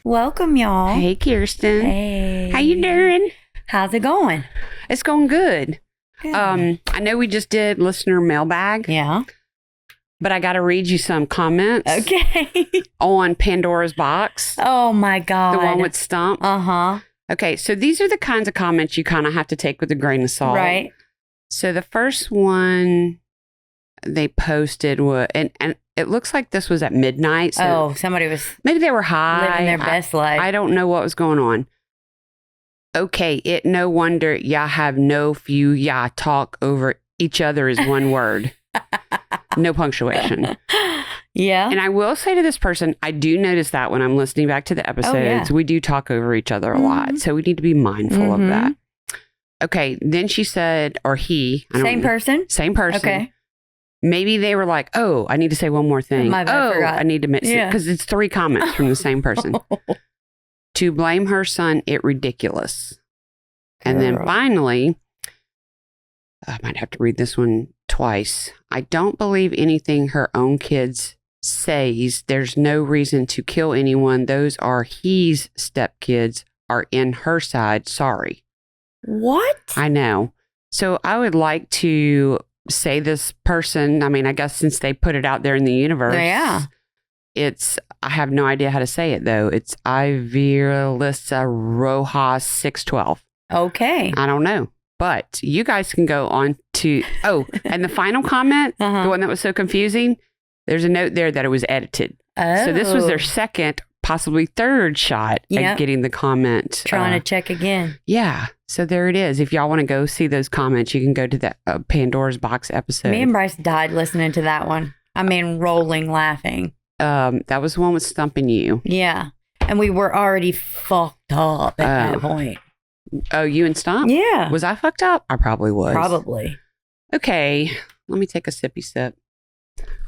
Welcome, y'all. Hey, Kyrstin. Hey. How you doing? How's it going? It's going good. Good. I know we just did listener mailbag. Yeah. But I got to read you some comments. Okay. On Pandora's box. Oh, my God. The one with Stump. Uh-huh. Okay, so these are the kinds of comments you kind of have to take with a grain of salt. Right. So the first one they posted was, and it looks like this was at midnight. So somebody was maybe they were high. living their best life. I don't know what was going on. Okay, it no wonder y'all have no few y'all talk over each other is one word. No punctuation. Yeah. And I will say to this person, I do notice that when I'm listening back to the episodes, we do talk over each other a lot. So we need to be mindful of that. Okay. Then she said, or he. Same person? Same person. Okay. Maybe they were like, oh, I need to say one more thing. My bad, I forgot. I need to mix it. Because it's 3 comments from the same person. To blame her son, it ridiculous. And then finally, I might have to read this one twice. I don't believe anything her own kids says. There's no reason to kill anyone. Those are his stepkids are in her side. Sorry. What? I know. So I would like to say this person, I mean, I guess since they put it out there in the universe. Yeah. I have no idea how to say it though. It's Iviralissa Rojas 612. Okay. I don't know. But you guys can go on to, and the final comment, the one that was so confusing, there's a note there that it was edited. Oh. So this was their second, possibly third shot at getting the comment. Trying to check again. Yeah. So there it is. If y'all want to go see those comments, you can go to the Pandora's Box episode. Me and Bryce died listening to that one. I mean, rolling, laughing. That was the one with Stumping You. Yeah. And we were already fucked up at that point. Oh, you and Stump? Yeah. Was I fucked up? I probably was. Probably. Okay. Let me take a sippy sip.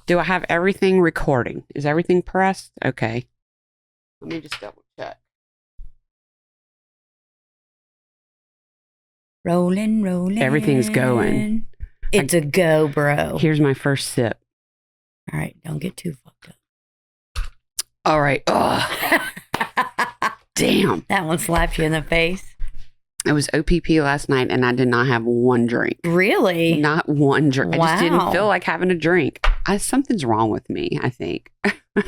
Do I have everything recording? Is everything pressed? Okay. Let me just double check. Rolling. Everything's going. It's a go, bro. Here's my first sip. All right. Don't get too fucked up. All right. Ugh. Damn. That one slapped you in the face. It was OPP last night and I did not have one drink. Really? Not one drink. Wow. I just didn't feel like having a drink. Something's wrong with me, I think.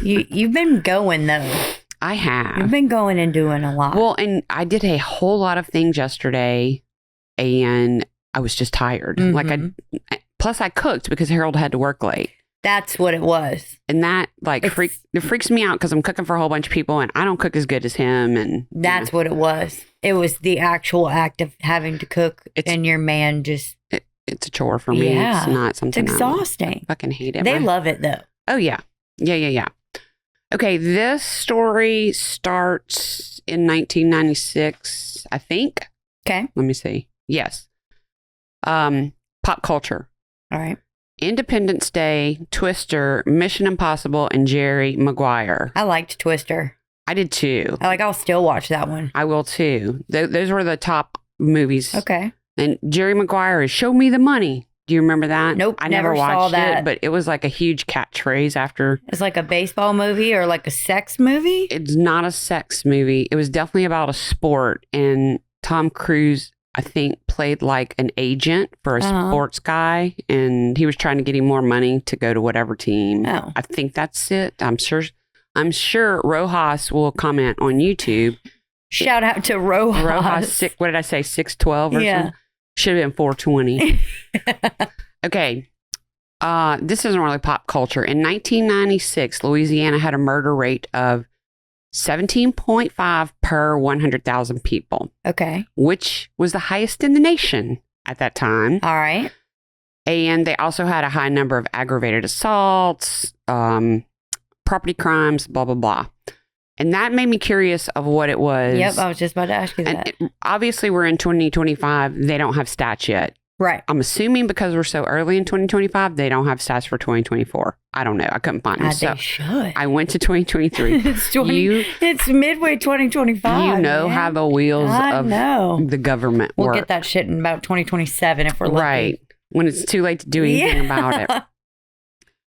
You've been going though. I have. You've been going and doing a lot. Well, and I did a whole lot of things yesterday and I was just tired. Plus I cooked because Harold had to work late. That's what it was. And that it freaks me out because I'm cooking for a whole bunch of people and I don't cook as good as him. And that's what it was. It was the actual act of having to cook and your man just... It's a chore for me. Yeah. It's not something... It's exhausting. I fucking hate it. They love it though. Oh, yeah. Yeah. Okay, this story starts in 1996, I think. Okay. Let me see. Yes. Pop culture. All right. Independence Day, Twister, Mission Impossible, and Jerry Maguire. I liked Twister. I did too. I'll still watch that one. I will too. Those were the top movies. Okay. And Jerry Maguire is Show Me the Money. Do you remember that? Nope. I never watched saw that. it, but it was like a huge catchphrase after. It's like a baseball movie or like a sex movie? It's not a sex movie. It was definitely about a sport. And Tom Cruise, I think, played like an agent for a sports guy. And he was trying to get him more money to go to whatever team. Oh. I think that's it. I'm sure Rojas will comment on YouTube. Shout out to Rojas. Rojas, what did I say, 612 or something? Should have been 420. Okay. This isn't really pop culture. In 1996, Louisiana had a murder rate of 17.5 per 100,000 people. Okay. Which was the highest in the nation at that time. All right. And they also had a high number of aggravated assaults, property crimes, blah, blah, blah. And that made me curious of what it was. Yep, I was just about to ask you that. Obviously, we're in 2025. They don't have stats yet. Right. I'm assuming because we're so early in 2025, they don't have stats for 2024. I don't know. I couldn't find them. They should. I went to 2023. It's midway 2025. You know how the wheels of the government work. We'll get that shit in about 2027 if we're lucky. Right. When it's too late to do anything about it.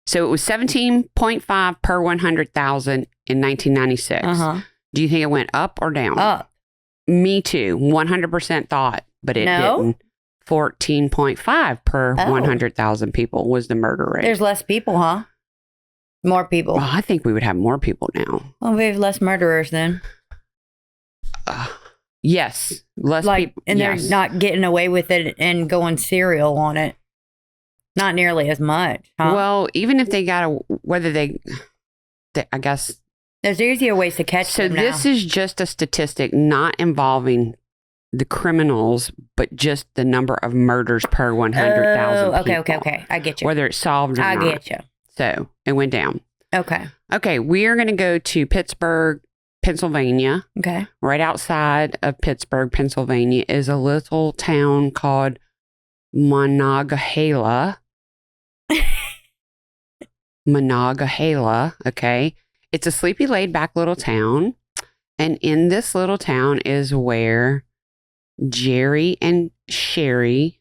So it was 17.5 per 100,000 in 1996. Do you think it went up or down? Up. Me too. 100% thought, but it didn't. 14.5 per 100,000 people was the murder rate. There's less people, huh? More people. Well, I think we would have more people now. Well, we have less murderers then. Yes. Less people. And they're not getting away with it and going serial on it. Not nearly as much, huh? Well, even if they got whether they I guess. There's easier ways to catch them now. So this is just a statistic not involving the criminals, but just the number of murders per 100,000 people. Okay. I get you. Whether it's solved or not. I get you. So it went down. Okay, we are going to go to Pittsburgh, Pennsylvania. Okay. Right outside of Pittsburgh, Pennsylvania is a little town called Monongahela. Monongahela, okay. It's a sleepy, laid-back little town. And in this little town is where Jerry and Sherry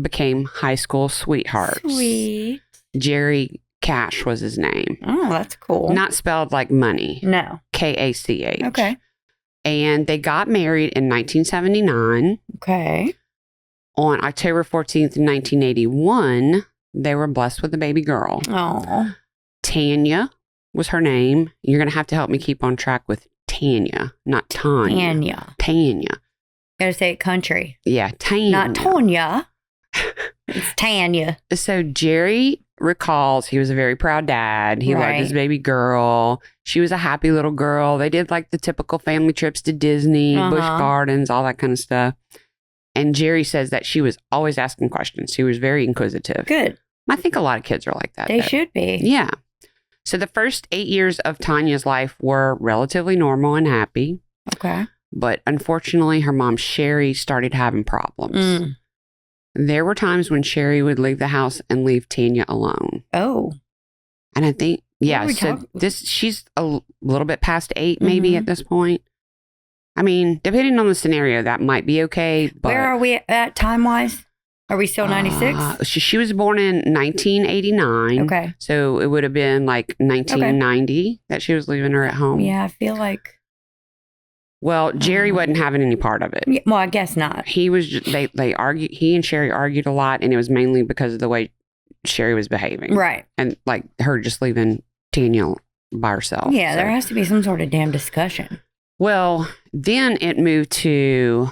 became high school sweethearts. Sweet. Jerry Kach was his name. Oh, that's cool. Not spelled like money. No. Kach. Okay. And they got married in 1979. Okay. On October 14th, 1981, they were blessed with a baby girl. Oh. Tanya was her name. You're going to have to help me keep on track with Tanya, not Tanya. Tanya. Gotta say it country. Yeah, Tanya. Not Tonya. It's Tanya. So Jerry recalls he was a very proud dad. He loved his baby girl. She was a happy little girl. They did like the typical family trips to Disney, Busch Gardens, all that kind of stuff. And Jerry says that she was always asking questions. She was very inquisitive. Good. I think a lot of kids are like that. They should be. Yeah. So the first 8 years of Tanya's life were relatively normal and happy. Okay. But unfortunately, her mom, Sherry, started having problems. There were times when Sherry would leave the house and leave Tanya alone. Oh. And I think, she's a little bit past 8 maybe at this point. I mean, depending on the scenario, that might be okay. But, where are we at time-wise? Are we still 96? She was born in 1989. Okay. So it would have been like 1990 that she was leaving her at home. Yeah, I feel like. Well, Jerry wasn't having any part of it. Yeah, well, I guess not. He was. They argued. He and Sherry argued a lot, and it was mainly because of the way Sherry was behaving. Right. And like her just leaving Tanya by herself. Yeah, there has to be some sort of damn discussion. Well, then it moved to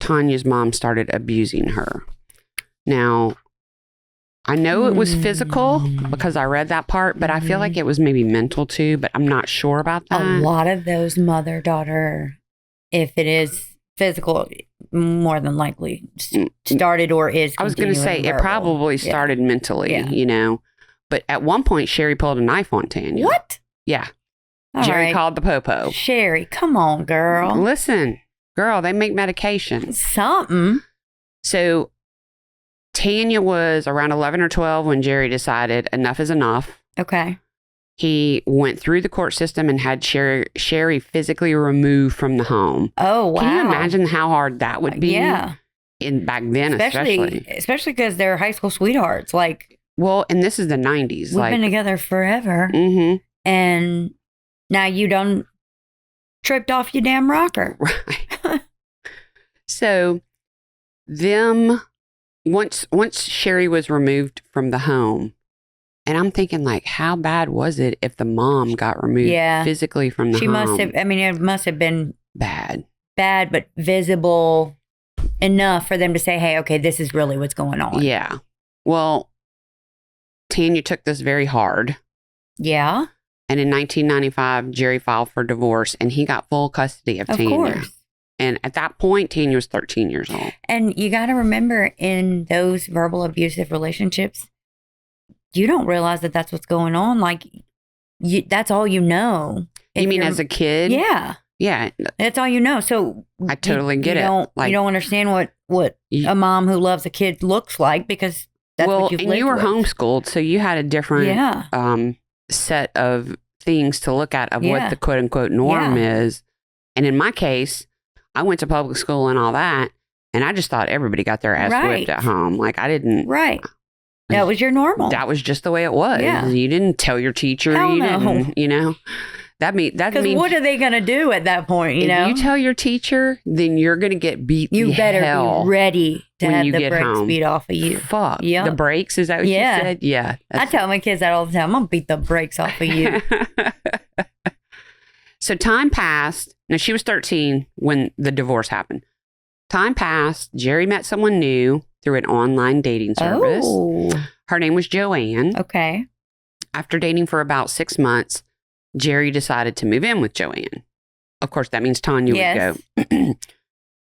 Tanya's mom started abusing her. Now, I know it was physical because I read that part, but I feel like it was maybe mental too, but I'm not sure about that. A lot of those mother-daughter, if it is physical, more than likely started or is. I was going to say verbal. It probably started mentally, you know, but at one point Sherry pulled a knife on Tanya. What? Yeah. All Jerry right. called the popo. Sherry, come on, girl. Listen, girl, they make medication. Something. So Tanya was around 11 or 12 when Jerry decided enough is enough. Okay. He went through the court system and had Sherry physically removed from the home. Oh, wow. Can you imagine how hard that would be? Yeah. Back then, especially because they're high school sweethearts. Like, well, and this is the 90s. We've been together forever. Mm-hmm. And now you done tripped off your damn rocker. Right. So, once Sherry was removed from the home, and I'm thinking, like, how bad was it if the mom got removed physically from the home? She must have, I mean, it must have been bad, but visible enough for them to say, hey, okay, this is really what's going on. Yeah. Well, Tanya took this very hard. Yeah. And in 1995, Jerry filed for divorce and he got full custody of Tanya. Of course. And at that point, Tanya was 13 years old. And you got to remember, in those verbal abusive relationships, you don't realize that that's what's going on. Like, that's all you know. You mean as a kid? Yeah. Yeah. That's all you know. So I totally get it. You don't understand what a mom who loves a kid looks like, because that's what you've lived with. And you were homeschooled, so you had a different set of things to look at of what the quote unquote norm is. And in my case, I went to public school and all that, and I just thought everybody got their ass whipped at home. Like, I didn't. Right. That was your normal. That was just the way it was. Yeah. You didn't tell your teacher. Hell You no. didn't, you know. Because what are they going to do at that point, you know? If you tell your teacher, then you're going to get beat You better be ready to have the brakes home. beat off of you. Fuck. Yep. The brakes, is that what you said? Yeah. I tell my kids that all the time. I'm going to beat the brakes off of you. So time passed. Now, she was 13 when the divorce happened. Time passed. Jerry met someone new through an online dating service. Oh. Her name was Joanne. Okay. After dating for about 6 months, Jerry decided to move in with Joanne. Of course, that means Tanya would go.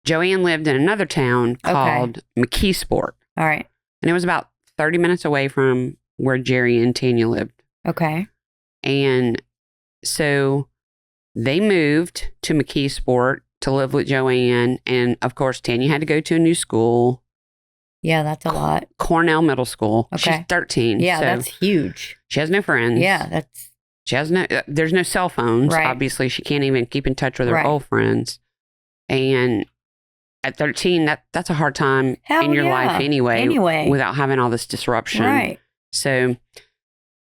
Joanne lived in another town called McKeesport. All right. And it was about 30 minutes away from where Jerry and Tanya lived. Okay. And so they moved to McKeesport to live with Joanne. And of course, Tanya had to go to a new school. Yeah, that's a lot. Cornell Middle School. Okay. She's 13. Yeah, so that's huge. she has no friends. Yeah, She has there's no cell phones. Right. Obviously, she can't even keep in touch with her Right. old friends. And at 13, that's a hard time in your life anyway, without having all this disruption. Right. So,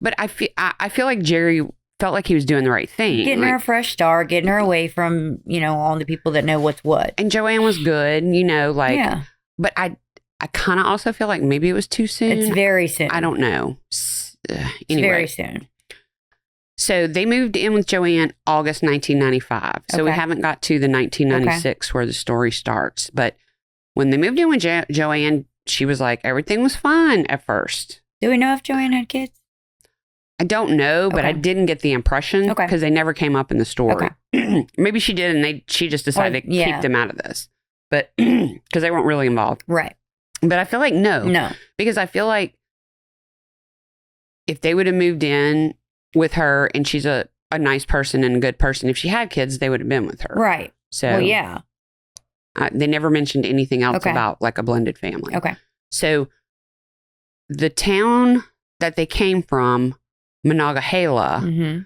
but I feel like Jerry felt like he was doing the right thing. Getting her a fresh start, getting her away from, all the people that know what's what. And Joanne was good, yeah. But I kind of also feel like maybe it was too soon. It's very soon. I don't know. Anyway. It's very soon. So they moved in with Joanne August 1995. So we haven't got to the 1996 where the story starts. But when they moved in with Joanne, she was like, everything was fine at first. Do we know if Joanne had kids? I don't know, but I didn't get the impression because they never came up in the story. Okay. Maybe she did, and she just decided to keep them out of this. But because they weren't really involved. Right. But I feel like no. Because I feel like if they would have moved in with her and she's a nice person and a good person, if she had kids, they would have been with her. Right. So, well, yeah. They never mentioned anything else about like a blended family. Okay. So the town that they came from, Monongahela,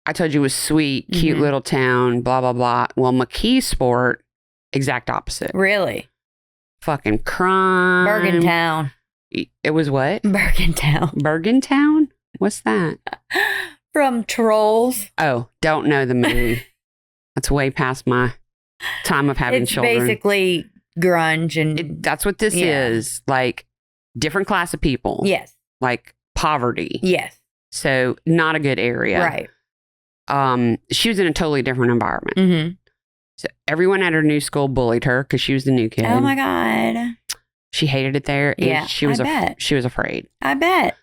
I told you was sweet, cute little town, blah, blah, blah. Well, McKeesport, exact opposite. Really? Fucking crime. Bergentown. It was what? Bergentown. Bergentown? What's that? From Trolls. Oh, don't know the movie. That's way past my time of having children. It's basically grunge and... that's what this is. Like, different class of people. Yes. Like, poverty. Yes. So, not a good area. Right. She was in a totally different environment. Mm-hmm. So, everyone at her new school bullied her because she was the new kid. Oh, my God. She hated it there. And yeah, she was she was afraid. I bet.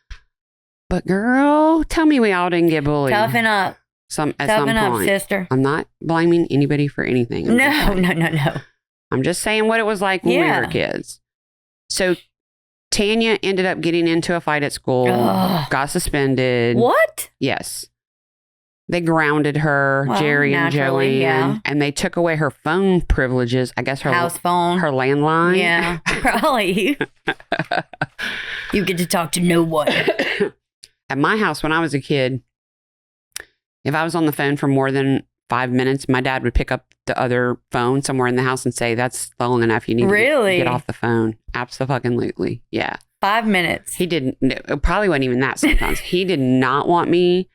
But girl, tell me we all didn't get bullied. Toughen up. Toughen up, sister. I'm not blaming anybody for anything. No. I'm just saying what it was like when we were kids. So Tanya ended up getting into a fight at school, got suspended. What? Yes. They grounded her, Jerry and Joanne, and they took away her phone privileges. I guess her house phone, her landline. Yeah, probably. You get to talk to no one. At my house, when I was a kid, if I was on the phone for more than 5 minutes, my dad would pick up the other phone somewhere in the house and say, "That's long enough. You need to get off the phone." Absolutely, yeah. 5 minutes. He didn't. No, it probably wasn't even that. Sometimes he did not want me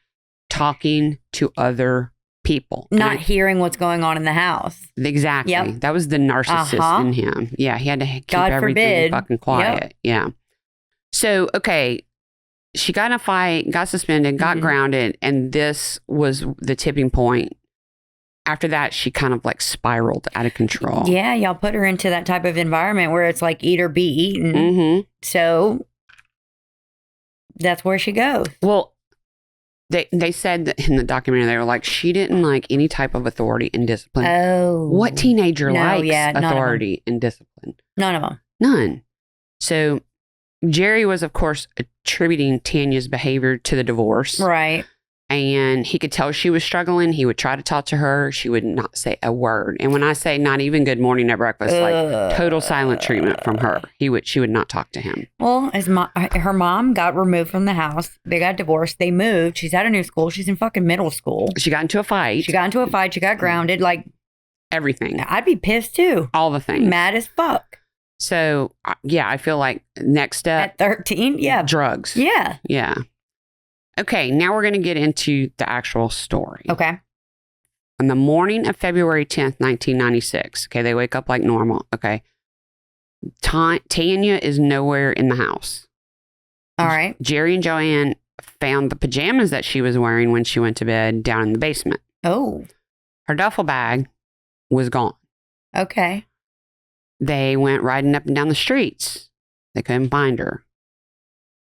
talking to other people, not hearing what's going on in the house. Exactly. Yep. That was the narcissist in him. Yeah, he had to keep everything fucking quiet. Yep. Yeah. So, okay, she got in a fight, got suspended, got grounded, and this was the tipping point. After that, she kind of like spiraled out of control. Yeah, y'all put her into that type of environment where it's like eat or be eaten. So that's where she goes. Well, they said that in the documentary, they were like, she didn't like any type of authority and discipline. Oh. What teenager likes authority and discipline? None of them. None. So Jerry was, of course, attributing Tanya's behavior to the divorce. Right. And he could tell she was struggling. He would try to talk to her. She would not say a word. And when I say not even good morning at breakfast, like total silent treatment from her. She would not talk to him. Well, her mom got removed from the house. They got divorced. They moved. She's at a new school. She's in fucking middle school. She got into a fight. She got grounded. Like everything. I'd be pissed too. All the things. Mad as fuck. So, yeah, I feel like next step. At 13? Yeah. Drugs. Yeah. Yeah. Okay, now we're going to get into the actual story. Okay. On the morning of February 10th, 1996, okay, they wake up like normal. Okay. Tanya is nowhere in the house. All right. Jerry and Joanne found the pajamas that she was wearing when she went to bed down in the basement. Oh. Her duffel bag was gone. Okay. They went riding up and down the streets. They couldn't find her.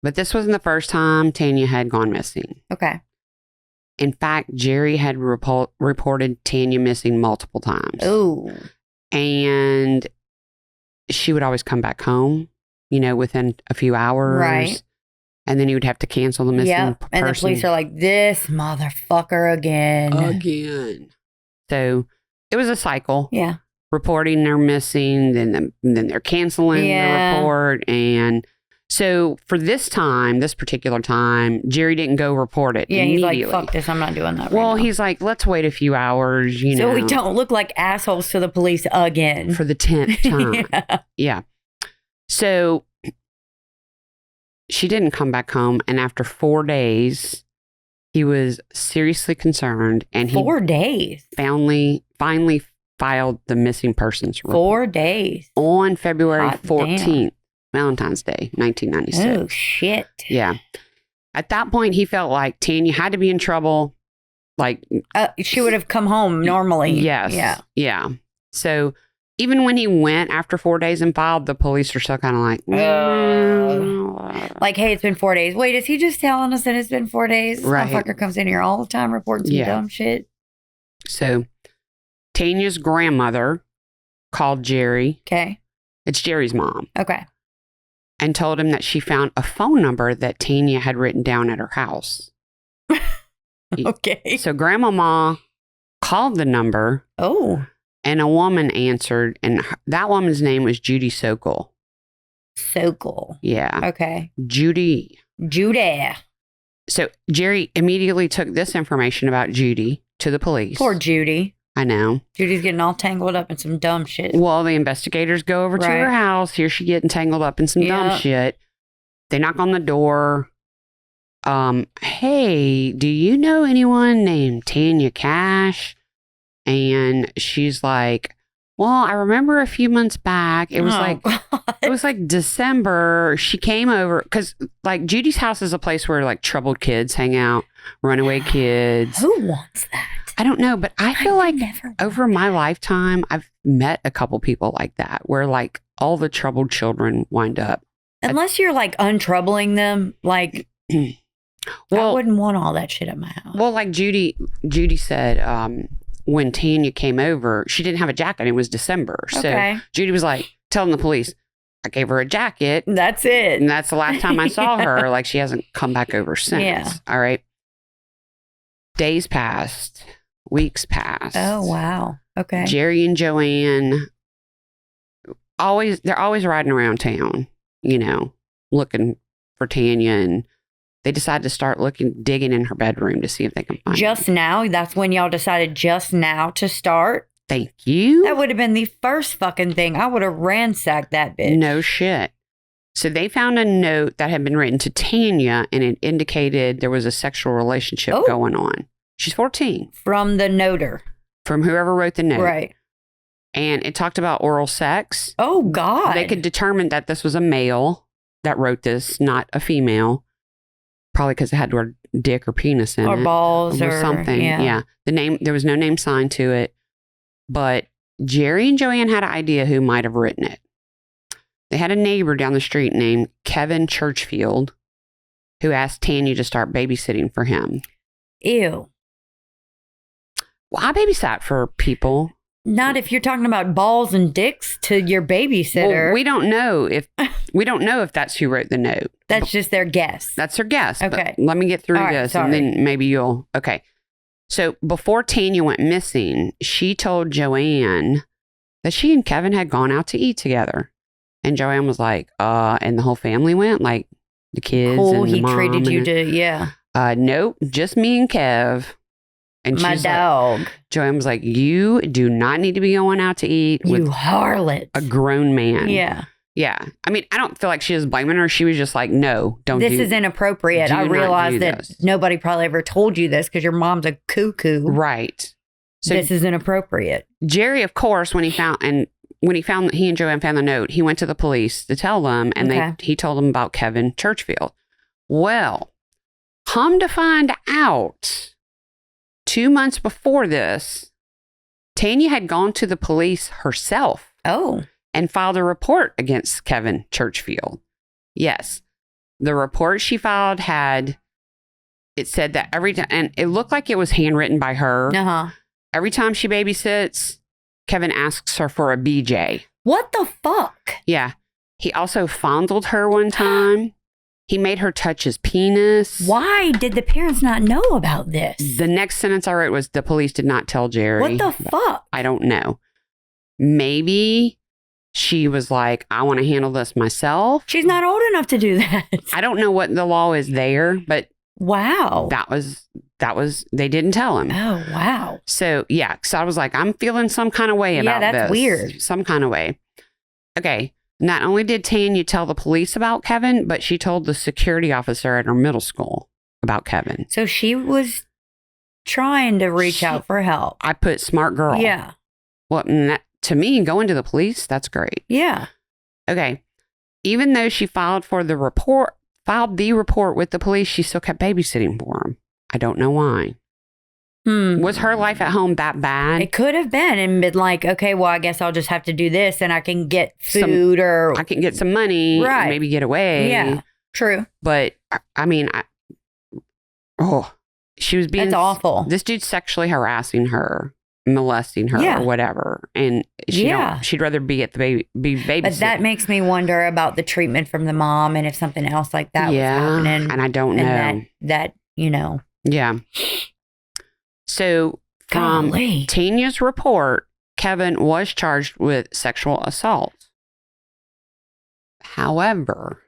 But this wasn't the first time Tanya had gone missing. Okay. In fact, Jerry had reported Tanya missing multiple times. Oh. And she would always come back home, within a few hours. Right. And then he would have to cancel the missing person. And the police are like, this motherfucker again. So it was a cycle. Yeah. Reporting they're missing, then they're canceling the report. And so for this particular time, Jerry didn't go report it immediately. He's like, fuck this, I'm not doing that Well, right now. he's like, let's wait a few hours, So we don't look like assholes to the police again. For the 10th time. Yeah. So she didn't come back home. And after 4 days, he was seriously concerned. And 4 days? finally filed the missing persons report. 4 days. On February 14th, Valentine's Day, 1996. Oh, shit. Yeah. At that point, he felt like Tanya had to be in trouble. Like, she would have come home normally. Yes. Yeah. Yeah. So even when he went after 4 days and filed, the police are still kind of like, like, hey, it's been 4 days. Wait, is he just telling us that it's been 4 days? This motherfucker comes in here all the time reporting some dumb shit. So Tanya's grandmother called Jerry. Okay. It's Jerry's mom. Okay. And told him that she found a phone number that Tanya had written down at her house. Okay. So Grandmama called the number. Oh. And a woman answered, and that woman's name was Judy Sokol. Sokol. Yeah. Okay. Judy. So Jerry immediately took this information about Judy to the police. Poor Judy. I know. Judy's getting all tangled up in some dumb shit. Well, the investigators go over to her house. Here she getting tangled up in some dumb shit. They knock on the door. Hey, do you know anyone named Tanya Kach? And she's like, well, I remember a few months back. It was it was like December. She came over because like Judy's house is a place where like troubled kids hang out, runaway kids. Who wants that? I don't know, but I feel like over my lifetime, I've met a couple people like that where like all the troubled children wind up. Unless you're like untroubling them, like I wouldn't want all that shit at my house. Well, like Judy said, when Tanya came over, she didn't have a jacket. It was December. So Judy was like telling the police, I gave her a jacket. That's it. And that's the last time I saw her. Like she hasn't come back over since. Yeah. All right. Days passed. Weeks passed. Oh, wow. Okay. Jerry and Joanne, they're always riding around town, looking for Tanya. And they decide to start digging in her bedroom to see if they can find her. Just now? That's when y'all decided just now to start? Thank you. That would have been the first fucking thing. I would have ransacked that bitch. No shit. So they found a note that had been written to Tanya, and it indicated there was a sexual relationship going on. She's 14. From the noter. From whoever wrote the note. Right. And it talked about oral sex. Oh, God. They could determine that this was a male that wrote this, not a female. Probably because it had the word dick or penis in it. Or balls or something. Yeah. There was no name signed to it. But Jerry and Joanne had an idea who might have written it. They had a neighbor down the street named Kevin Churchfield who asked Tanya to start babysitting for him. Ew. Well, I babysat for people. Not if you're talking about balls and dicks to your babysitter. Well, we don't know if that's who wrote the note. That's just their guess. That's their guess. Okay. Let me get through this and then maybe you'll. Okay. So before Tanya went missing, she told Joanne that she and Kevin had gone out to eat together. And Joanne was like, and the whole family went, like the kids and the mom. He treated you to, nope, just me and Kev. And my dog. Joanne was like, you do not need to be going out to eat with harlot. a grown man. Yeah. Yeah. I mean, I don't feel like she was blaming her. She was just like, no, don't This is inappropriate. I realize that nobody probably ever told you this because your mom's a cuckoo. Right. So this is inappropriate. Jerry, of course, when he and Joanne found the note, he went to the police to tell them, and he told them about Kevin Churchfield. Well, come to find out, 2 months before this, Tanya had gone to the police herself. Oh. And filed a report against Kevin Churchfield. Yes. The report she filed it said that every time, and it looked like it was handwritten by her. Uh-huh. Every time she babysits, Kevin asks her for a BJ. What the fuck? Yeah. He also fondled her one time. He made her touch his penis. Why did the parents not know about this? The next sentence I wrote was, the police did not tell Jerry. What the fuck? I don't know. Maybe she was like, I want to handle this myself. She's not old enough to do that. I don't know what the law is there, but wow. That was, they didn't tell him. Oh, wow. So, yeah. So I was like, I'm feeling some kind of way about this. Yeah, that's weird. Some kind of way. Okay. Not only did Tanya tell the police about Kevin, but she told the security officer at her middle school about Kevin. So she was trying to reach out for help. I put smart girl. Yeah. Well, to me, going to the police, that's great. Yeah. Okay. Even though she filed the report with the police, she still kept babysitting for him. I don't know why. Was her life at home that bad? It could have been, and been like, okay, well, I guess I'll just have to do this, and I can get food or I can get some money, right? And maybe get away. Yeah, true. But I mean, she was being. That's awful. This dude's sexually harassing her, molesting her, or whatever, and she'd rather be at the babysitting. But that makes me wonder about the treatment from the mom, and if something else like that was happening. And I don't know that you know. Yeah. So from Tanya's report, Kevin was charged with sexual assault. However,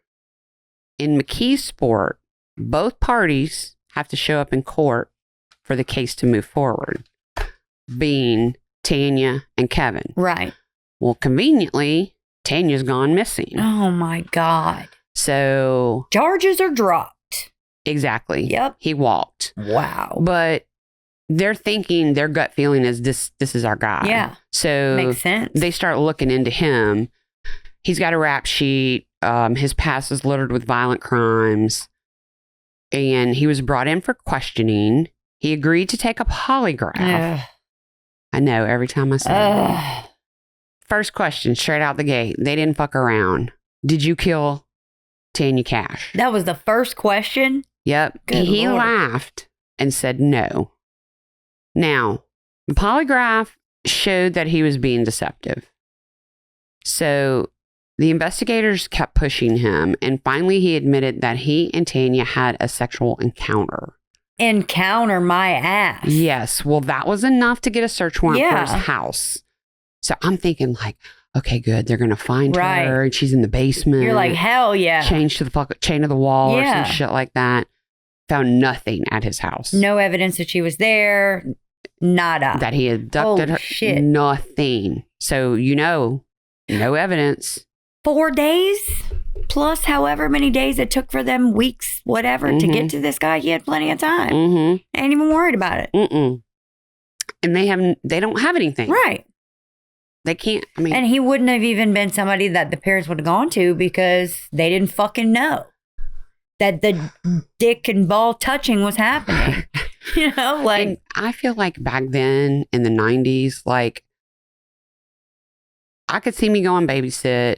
in McKee's sport, both parties have to show up in court for the case to move forward, being Tanya and Kevin. Right. Well, conveniently, Tanya's gone missing. Oh, my God. So charges are dropped. Exactly. Yep. He walked. Wow. But they're thinking, their gut feeling is this is our guy. Yeah. So makes sense. They start looking into him. He's got a rap sheet. His past is littered with violent crimes. And he was brought in for questioning. He agreed to take a polygraph. I know, every time I say that. First question, straight out the gate. They didn't fuck around. Did you kill Tanya Kach? That was the first question? Yep. He laughed and said no. Now, the polygraph showed that he was being deceptive. So the investigators kept pushing him, and finally he admitted that he and Tanya had a sexual encounter. Encounter my ass. Yes. Well, that was enough to get a search warrant for his house. So I'm thinking like, okay, good. They're going to find her and she's in the basement. You're like, hell yeah. Change to the chain of the wall or some shit like that. Found nothing at his house. No evidence that she was there. Nada. That he abducted her. Shit. Nothing. So, no evidence. 4 days plus however many days it took for them, weeks, whatever, to get to this guy. He had plenty of time. Ain't even worried about it. And they don't have anything. Right. They can't, and he wouldn't have even been somebody that the parents would have gone to because they didn't fucking know that the dick and ball touching was happening. And I feel like back then in the 90s, like, I could see me going babysit.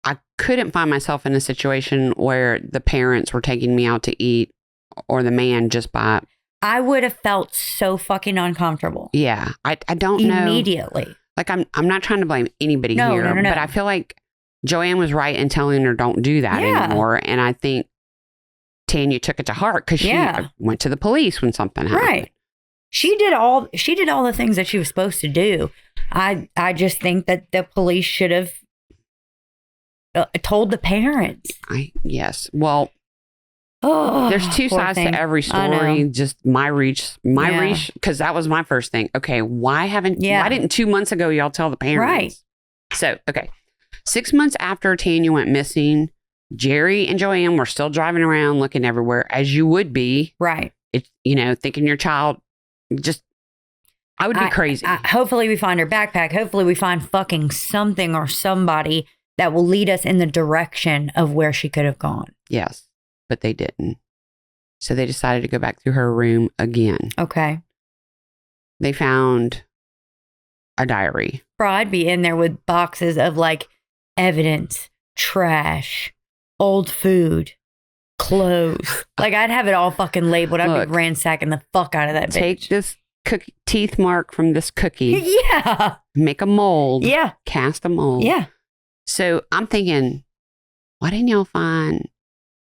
I couldn't find myself in a situation where the parents were taking me out to eat or the man just by. I would have felt so fucking uncomfortable. Yeah. I don't know. Immediately. Like, I'm not trying to blame anybody here, no. but I feel like Joanne was right in telling her don't do that anymore. And I think Tanya took it to heart because she went to the police when something happened. Right. She did all the things that she was supposed to do. I just think that the police should have told the parents. Yes. Well, there's two sides to every story. Just my reach, because that was my first thing. Okay, why didn't 2 months ago y'all tell the parents? Right. So, okay. 6 months after Tanya went missing, Jerry and Joanne were still driving around looking everywhere, as you would be. Right. Thinking your child I would be crazy. Hopefully we find her backpack. Hopefully we find fucking something or somebody that will lead us in the direction of where she could have gone. Yes, but they didn't. So they decided to go back through her room again. Okay. They found a diary. Bro, I'd be in there with boxes of like evidence, trash, old food, clothes. Like I'd have it all fucking labeled. I'd be ransacking the fuck out of that bitch. Take this teeth mark from this cookie. Yeah. Make a mold. Yeah. Cast a mold. Yeah. So I'm thinking, why didn't y'all find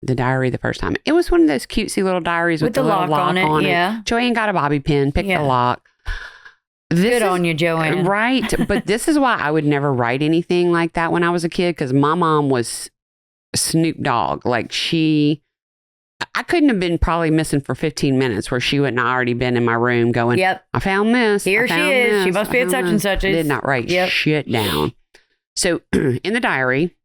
the diary the first time? It was one of those cutesy little diaries with the little lock on it. Yeah. Joanne got a bobby pin, picked the lock. Good on you, Joanne. Right. But this is why I would never write anything like that when I was a kid, because my mom was Snoop Dogg. Like I couldn't have been probably missing for 15 minutes where she wouldn't have already been in my room going, yep, I found this. Here she is. She must be at such and such. I did not write shit down. So in the diary,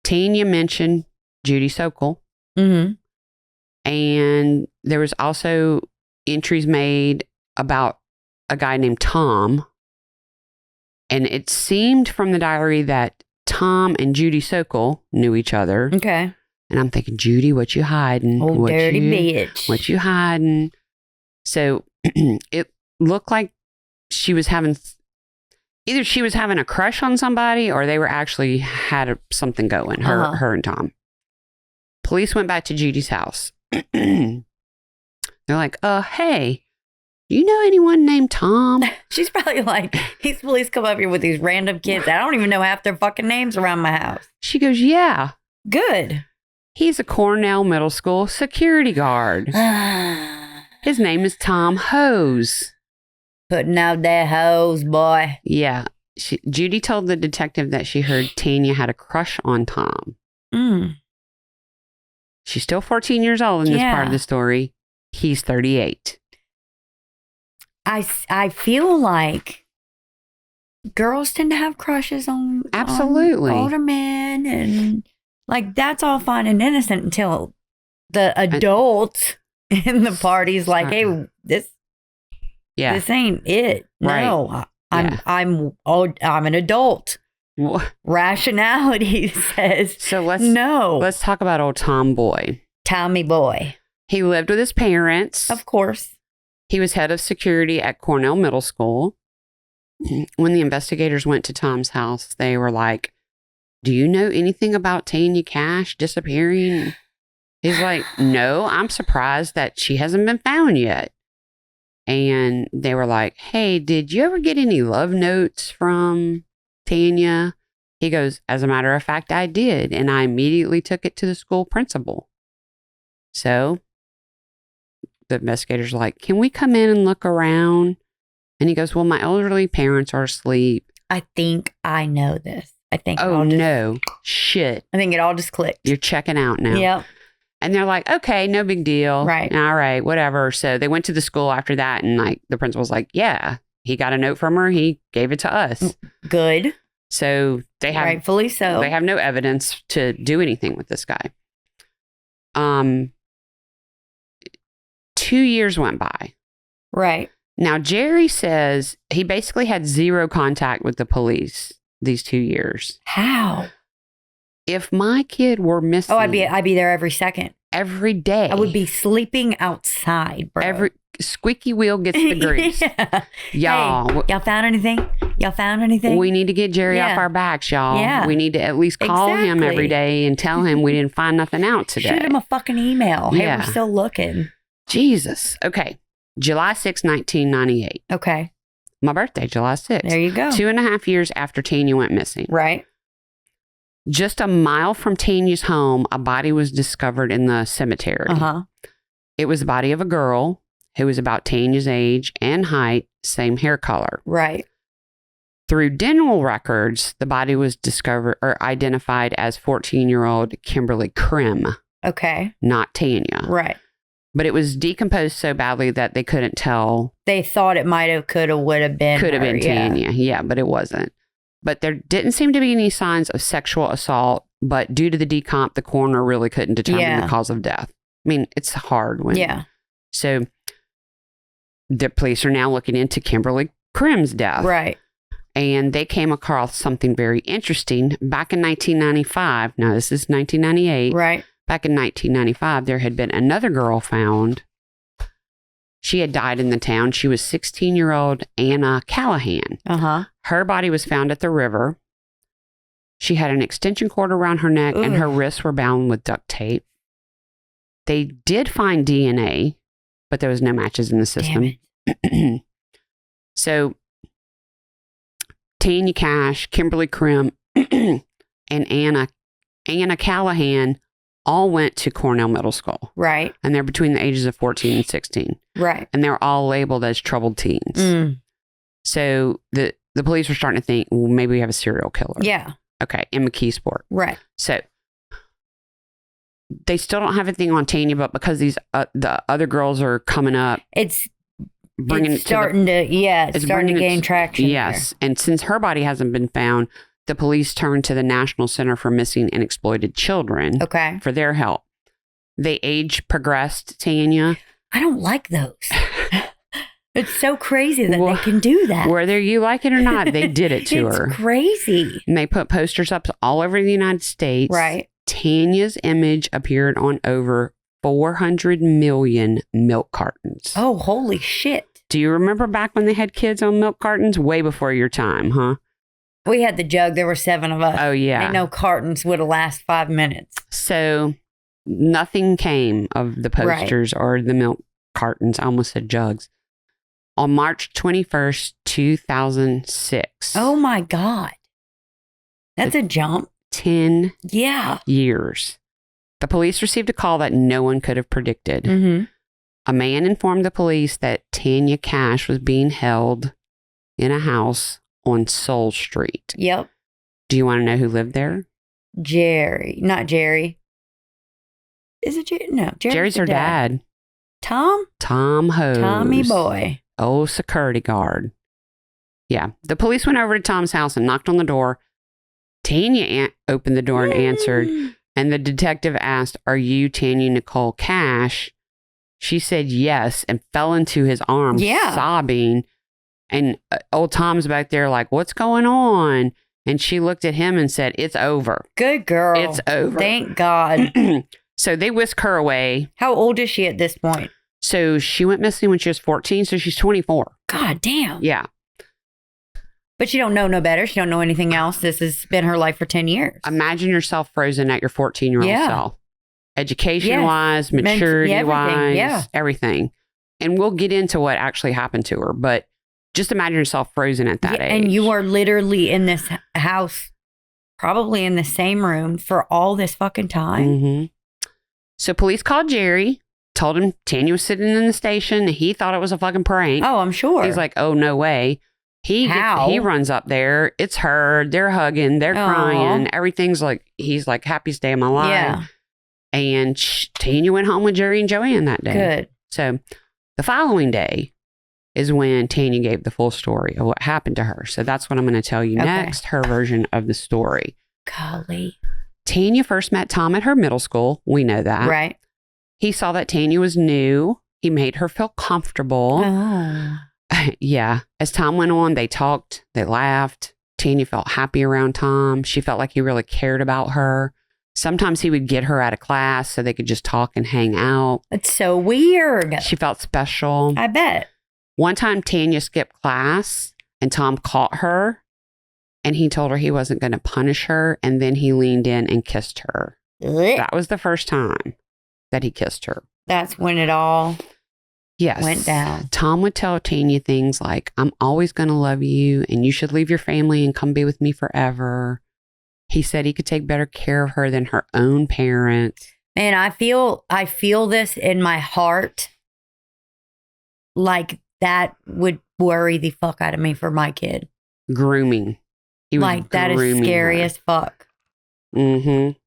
Tanya mentioned Judy Sokol. Mm-hmm. And there was also entries made about a guy named Tom. And it seemed from the diary that Tom and Judy Sokol knew each other. Okay. And I'm thinking, Judy, what you hiding? Old dirty bitch. What you hiding? So it looked like she was having a crush on somebody, or they were actually had something going, her and Tom. Police went back to Judy's house. They're like, hey, do you know anyone named Tom? She's probably like, these police come up here with these random kids. I don't even know half their fucking names around my house. She goes, yeah. Good. He's a Cornell Middle School security guard. His name is Tom Hose. Putting out that hose, boy. Yeah. Judy told the detective that she heard Tanya had a crush on Tom. She's still 14 years old in this part of the story. He's 38. I feel like girls tend to have crushes on older men, and like that's all fine and innocent until the adults in the party's like, hey, this ain't it. Right. No, I'm an adult. Rationality says let's talk about old Tom boy. Tommy boy. He lived with his parents. Of course. He was head of security at Cornell Middle School. When the investigators went to Tom's house, they were like, do you know anything about Tanya Kach disappearing? He's like, no, I'm surprised that she hasn't been found yet. And they were like, hey, did you ever get any love notes from Tanya? He goes, as a matter of fact, I did. And I immediately took it to the school principal. So the investigators are like, can we come in and look around? And he goes, well, my elderly parents are asleep. I think I know this. I think. No. Shit. I think it all just clicked. You're checking out now. Yep. And they're like, okay, no big deal. Right. All right, whatever. So they went to the school after that, and like the principal's like, yeah, he got a note from her. He gave it to us. Good. So they have, rightfully so. They have no evidence to do anything with this guy. 2 years went by. Right. Now, Jerry says he basically had zero contact with the police these 2 years. How? If my kid were missing... Oh, I'd be there every second. Every day. I would be sleeping outside, bro. Every squeaky wheel gets the grease. Y'all. Hey, y'all found anything? Y'all found anything? We need to get Jerry off our backs, y'all. Yeah. We need to at least call him every day and tell him we didn't find nothing out today. Shoot him a fucking email. Yeah. Hey, we're still looking. Jesus. Okay. July 6, 1998. Okay. My birthday, July 6th. There you go. 2.5 years after Tanya went missing. Right. Just a mile from Tanya's home, a body was discovered in the cemetery. It was the body of a girl who was about Tanya's age and height, same hair color. Right. Through dental records, the body was discovered or identified as 14-year-old Kimberly Krim. Okay. Not Tanya. Right. But it was decomposed so badly that they couldn't tell. They thought it might have, could have, would have been. Could have been Tanya. Yeah, but it wasn't. But there didn't seem to be any signs of sexual assault. But due to the decomp, the coroner really couldn't determine the cause of death. I mean, it's hard when. Yeah. So the police are now looking into Kimberly Crim's death. Right. And they came across something very interesting. Back in 1995, now this is 1998. Right. Back in 1995, there had been another girl found. She had died in the town. She was 16-year-old Anna Callahan. Uh-huh. Her body was found at the river. She had an extension cord around her neck and her wrists were bound with duct tape. They did find DNA, but there was no matches in the system. So Tanya Kach, Kimberly Crim, and Anna Callahan all went to Cornell Middle School. Right. And they're between the ages of 14 and 16. Right. And they're all labeled as troubled teens. So the police were starting to think, well, maybe we have a serial killer. Yeah. Okay. In McKeesport. Right. So they still don't have anything on Tanya, but because these the other girls are coming up, it's starting to gain traction. Yes. There. And since her body hasn't been found, the police turned to the National Center for Missing and Exploited Children for their help. They age progressed Tanya. I don't like those. It's so crazy that they can do that. Whether you like it or not, they did it to her. It's crazy. And they put posters up all over the United States. Right. Tanya's image appeared on over 400 million milk cartons. Oh, holy shit. Do you remember back when they had kids on milk cartons? Way before your time, huh? We had the jug. There were 7 of us. Oh, yeah. Ain't no cartons would have lasted 5 minutes. So nothing came of the posters or the milk cartons. I almost said jugs. On March 21st, 2006. Oh, my God. That's a jump. 10 Yeah. years. The police received a call that no one could have predicted. Mm-hmm. A man informed the police that Tanya Kach was being held in a house on Soul Street. Yep. Do you want to know who lived there? Jerry. Not Jerry. Is it Jerry? No. Jerry's her dad. Tom? Tom Hose. Tommy boy. Old security guard. Yeah. The police went over to Tom's house and knocked on the door. Tanya opened the door and answered. And the detective asked, "Are you Tanya Nicole Kach?" She said yes and fell into his arms, sobbing. And old Tom's back there like, "What's going on?" And she looked at him and said, "It's over." Good girl. It's over. Thank God. So they whisk her away. How old is she at this point? So she went missing when she was 14, so she's 24. God damn. Yeah. But she don't know no better. She don't know anything else. This has been her life for 10 years. Imagine yourself frozen at your 14-year-old self. Education-wise, maturity-wise, everything. And we'll get into what actually happened to her. But just imagine yourself frozen at that age. And you are literally in this house, probably in the same room for all this fucking time. Mm-hmm. So police called Jerry, told him Tanya was sitting in the station. He thought it was a fucking prank. Oh, I'm sure. He's like, "Oh, no way." He runs up there. It's her. They're hugging. They're crying. Everything's like, he's like, happiest day of my life. Yeah. And Tanya went home with Jerry and Joanne that day. Good. So the following day is when Tanya gave the full story of what happened to her. So that's what I'm going to tell you next, her version of the story. Golly. Tanya first met Tom at her middle school. We know that. Right. He saw that Tanya was new. He made her feel comfortable. Oh. Yeah. As time went on, they talked, they laughed. Tanya felt happy around Tom. She felt like he really cared about her. Sometimes he would get her out of class so they could just talk and hang out. It's so weird. She felt special. I bet. One time, Tanya skipped class and Tom caught her and he told her he wasn't going to punish her. And then he leaned in and kissed her. That was the first time that he kissed her. That's when it all went down. Tom would tell Tanya things like, "I'm always going to love you and you should leave your family and come be with me forever." He said he could take better care of her than her own parents. And I feel this in my heart. Like that would worry the fuck out of me for my kid. Grooming. He was like, that is scary as fuck. Mm-hmm.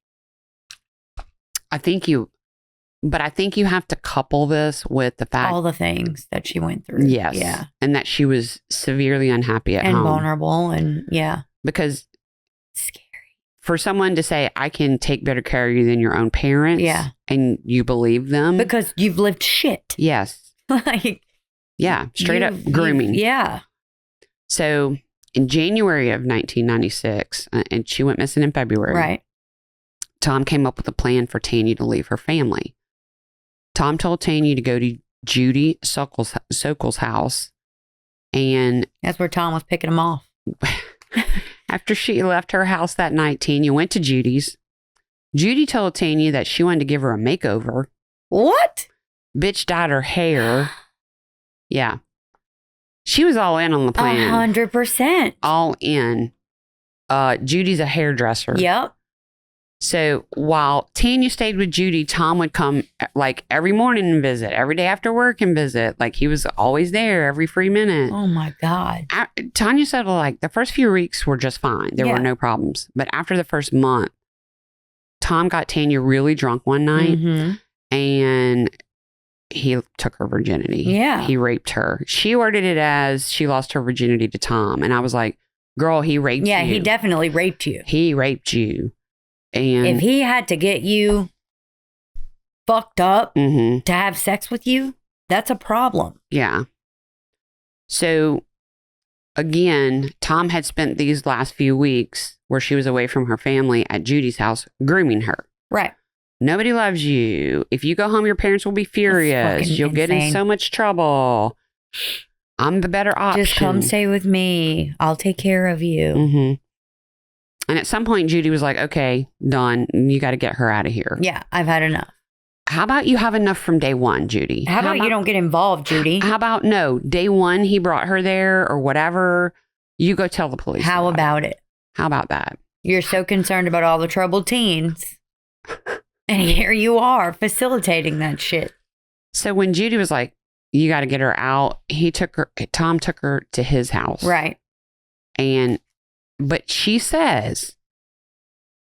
I think you have to couple this with the fact. All the things that she went through. Yes. Yeah. And that she was severely unhappy at home. And vulnerable. And yeah. Because scary. For someone to say, I can take better care of you than your own parents. Yeah. And you believe them. Because you've lived shit. Yes. Like. Yeah. Straight up grooming. Yeah. So in January of 1996, and she went missing in February. Right. Tom came up with a plan for Tanya to leave her family. Tom told Tanya to go to Judy Sokol's house. And that's where Tom was picking him off. After she left her house that night, Tanya went to Judy's. Judy told Tanya that she wanted to give her a makeover. What? Bitch dyed her hair. Yeah. She was all in on the plan. 100%. All in. Judy's a hairdresser. Yep. So while Tanya stayed with Judy, Tom would come like every morning and visit, every day after work and visit. Like he was always there every free minute. Oh my God. Tanya said like the first few weeks were just fine. There were no problems. But after the first month, Tom got Tanya really drunk one night and he took her virginity. Yeah. He raped her. She worded it as she lost her virginity to Tom. And I was like, girl, he raped you. Yeah, he definitely raped you. He raped you. And if he had to get you fucked up to have sex with you, that's a problem. Yeah. So again, Tom had spent these last few weeks where she was away from her family at Judy's house grooming her. Right. Nobody loves you. If you go home, your parents will be furious. You'll get in so much trouble. I'm the better option. Just come stay with me. I'll take care of you. And at some point, Judy was like, okay, done. You got to get her out of here. Yeah, I've had enough. How about you have enough from day one, Judy? How about you don't get involved, Judy? How about no, day one, he brought her there or whatever. You go tell the police. How about it? How about that? You're so concerned about all the troubled teens. And here you are facilitating that shit. So when Judy was like, you got to get her out, Tom took her to his house. Right. But she says,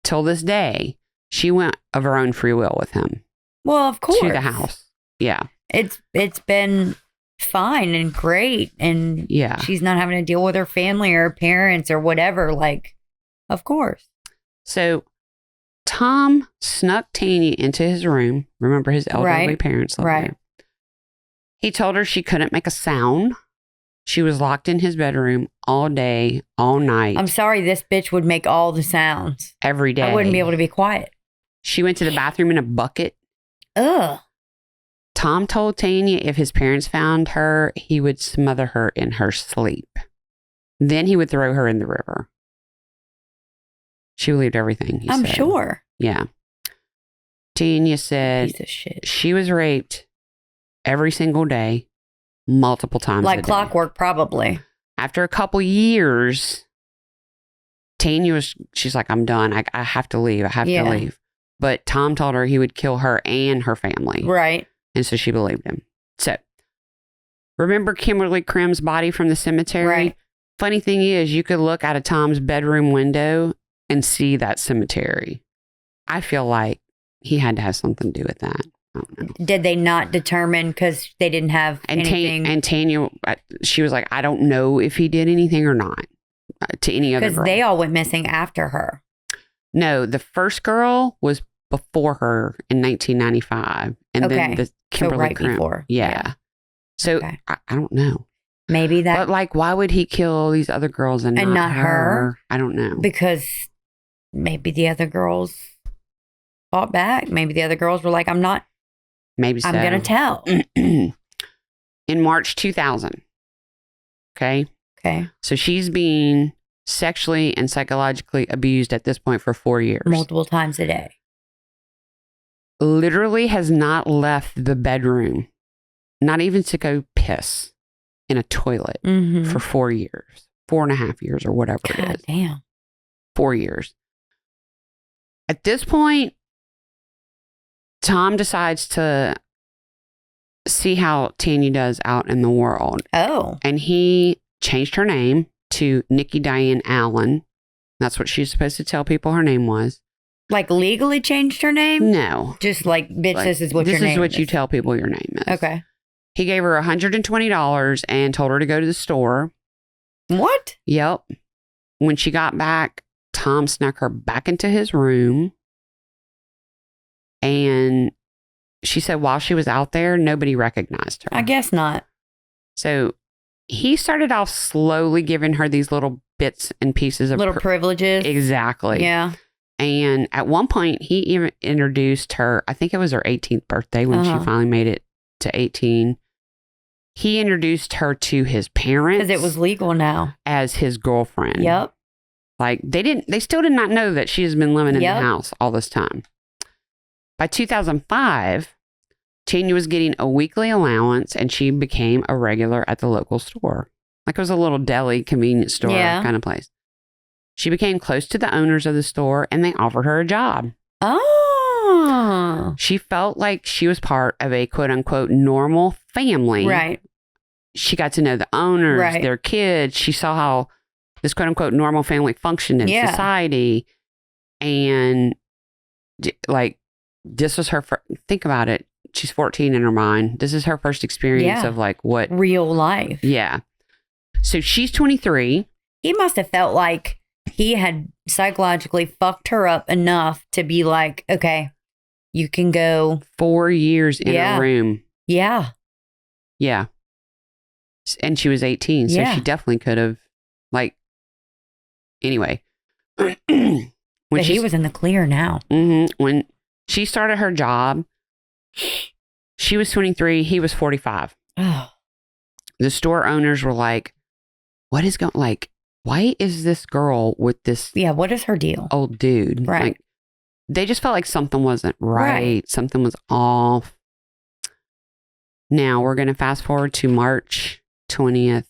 till this day, she went of her own free will with him. Well, of course. To the house. Yeah. It's been fine and great. And yeah, she's not having to deal with her family or her parents or whatever. Like, of course. So Tom snuck Tanya into his room. Remember his elderly parents lived there. He told her she couldn't make a sound. She was locked in his bedroom all day, all night. I'm sorry, this bitch would make all the sounds. Every day. I wouldn't be able to be quiet. She went to the bathroom in a bucket. Ugh. Tom told Tanya if his parents found her, he would smother her in her sleep. Then he would throw her in the river. She believed everything he said. I'm sure. Yeah. Tanya said piece of shit. She was raped every single day, multiple times like a day. Clockwork, probably. After a couple years, she's like, I'm done. I have to leave. I have to leave. But Tom told her he would kill her and her family. Right. And so she believed him. So, remember Kimberly Crim's body from the cemetery? Right. Funny thing is, you could look out of Tom's bedroom window and see that cemetery. I feel like he had to have something to do with that. I don't know. Did they not determine because they didn't have anything? And Tanya, she was like, I don't know if he did anything or not to any other girl. Because they all went missing after her. No, the first girl was before her in 1995. And then the Kimberly Crim. Before. Yeah. So I don't know. Maybe that. But like, why would he kill these other girls and not her? I don't know. Because maybe the other girls fought back. Maybe the other girls were like, I'm not. Maybe so. I'm going to tell. In March 2000. Okay. Okay. So she's being sexually and psychologically abused at this point for 4 years. Multiple times a day. Literally has not left the bedroom, not even to go piss in a toilet for 4 years, 4.5 years or whatever it is. Damn. 4 years. At this point, Tom decides to see how Tanya does out in the world. Oh. And he changed her name to Nikki Diane Allen. That's what she's supposed to tell people her name was. Like legally changed her name? No. Just like, bitch, this is what your name is. This is what you tell people your name is. Okay. He gave her $120 and told her to go to the store. What? Yep. when she got back, Tom snuck her back into his room. And she said while she was out there, nobody recognized her. I guess not. So he started off slowly giving her these little bits and pieces of little privileges. Exactly. Yeah. And at one point, he even introduced her, I think it was her 18th birthday when she finally made it to 18. He introduced her to his parents. Because it was legal now. As his girlfriend. Yep. Like, they still did not know that she has been living in the house all this time. By 2005, Tanya was getting a weekly allowance and she became a regular at the local store. Like it was a little deli convenience store kind of place. She became close to the owners of the store and they offered her a job. Oh. She felt like she was part of a quote unquote normal family. Right. She got to know the owners, their kids. She saw how this quote unquote normal family functioned in society. And like, this was her, think about it. She's 14 in her mind. This is her first experience of like what? Real life. Yeah. So she's 23. He must have felt like he had psychologically fucked her up enough to be like, okay, you can go 4 years in a room. Yeah. Yeah. And she was 18. So she definitely could have like, anyway. But he was in the clear now. When she started her job, she was 23. He was 45. Oh. The store owners were like, what is going, like, why is this girl with this? Yeah. What is her deal? Old dude. Right. Like, they just felt like something wasn't right. Something was off. Now we're going to fast forward to March 20th,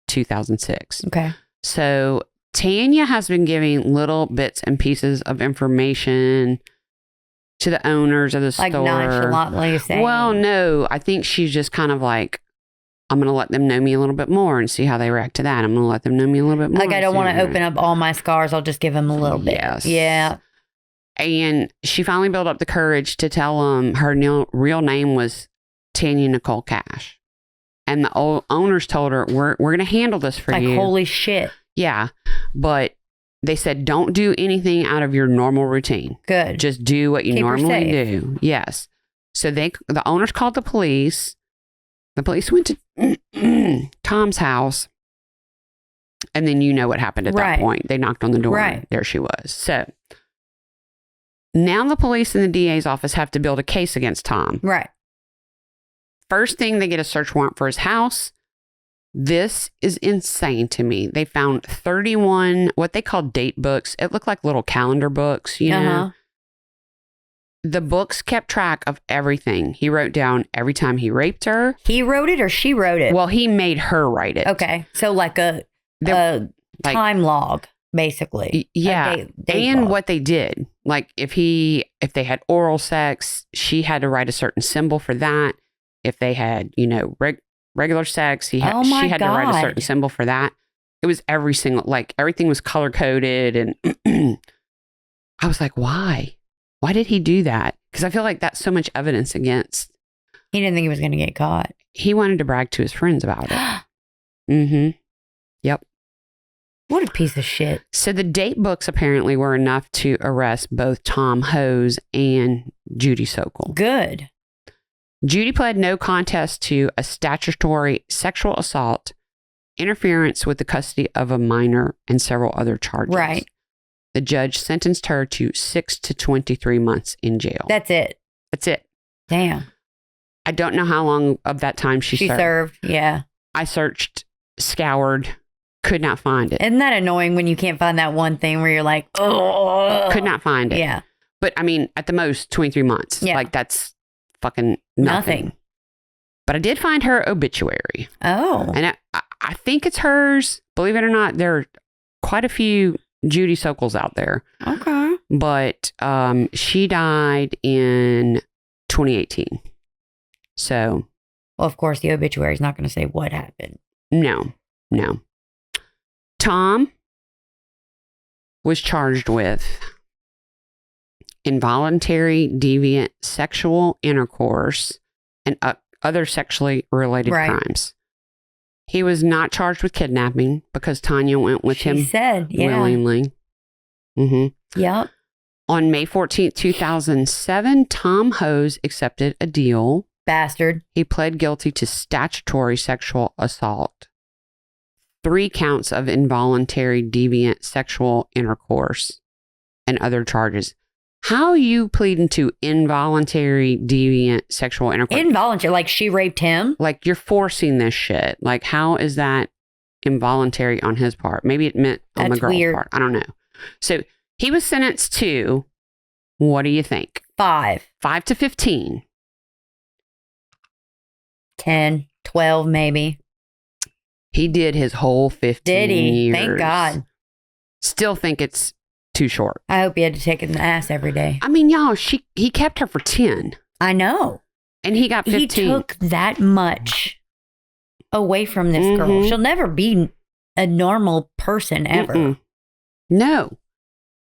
2006. Okay. So Tanya has been giving little bits and pieces of information to the owners of the store. Like nonchalantly saying. Well, no, I think she's just kind of like, I'm going to let them know me a little bit more and see how they react to that. I'm going to let them know me a little bit more. Like, I don't want to open up all my scars. I'll just give them a little bit. Yes. Yeah. And she finally built up the courage to tell them her real name was Tanya Nicole Kach. And the old owners told her, we're going to handle this for you. Like, holy shit. Yeah. But they said, don't do anything out of your normal routine. Good. Just do what you normally do. Yes. So the owners called the police. The police went to Tom's house. And then you know what happened at that point. They knocked on the door. And there she was. So now the police and the DA's office have to build a case against Tom. Right. First thing, they get a search warrant for his house. This is insane to me. They found 31, what they call date books. It looked like little calendar books, you know. The books kept track of everything. He wrote down every time he raped her. He wrote it or she wrote it? Well, he made her write it. Okay. So like a time log, basically. Yeah. And what they did. Like if they had oral sex, she had to write a certain symbol for that. If they had, you know, regular sex, she had to write a certain symbol for that. It was every single, like everything was color coded. And I was like, why? Why did he do that? Because I feel like that's so much evidence against. He didn't think he was going to get caught. He wanted to brag to his friends about it. Yep. What a piece of shit. So the date books apparently were enough to arrest both Tom Hose and Judy Sokol. Good. Judy pled no contest to a statutory sexual assault, interference with the custody of a minor, and several other charges. Right. The judge sentenced her to 6 to 23 months in jail. That's it. That's it. Damn. I don't know how long of that time she served. Yeah. I searched, scoured, could not find it. Isn't that annoying when you can't find that one thing where you're like, oh. Could not find it. Yeah. But I mean, at the most, 23 months. Yeah. Like that's fucking nothing. But I did find her obituary. Oh. And I think it's hers. Believe it or not, there are quite a few Judy Sokols out there. Okay. But she died in 2018. So. Well, of course, the obituary is not going to say what happened. No. Tom was charged with involuntary deviant sexual intercourse and other sexually related crimes. He was not charged with kidnapping because Tanya went with him willingly. Mm-hmm. Yep. On May 14th, 2007, Tom Hose accepted a deal. Bastard. He pled guilty to statutory sexual assault, 3 counts of involuntary deviant sexual intercourse, and other charges. How are you pleading to involuntary deviant sexual intercourse? Involuntary, like she raped him? Like you're forcing this shit. Like how is that involuntary on his part? Maybe it meant on the girl's part. I don't know. So he was sentenced to, what do you think? 5. 5 to 15. 10, 12 maybe. He did his whole 15 Did he? years. Thank God. Still think it's too short. I hope he had to take it in the ass every day. I mean, y'all, he kept her for 10. I know. And he got 15. He took that much away from this girl. She'll never be a normal person ever. No.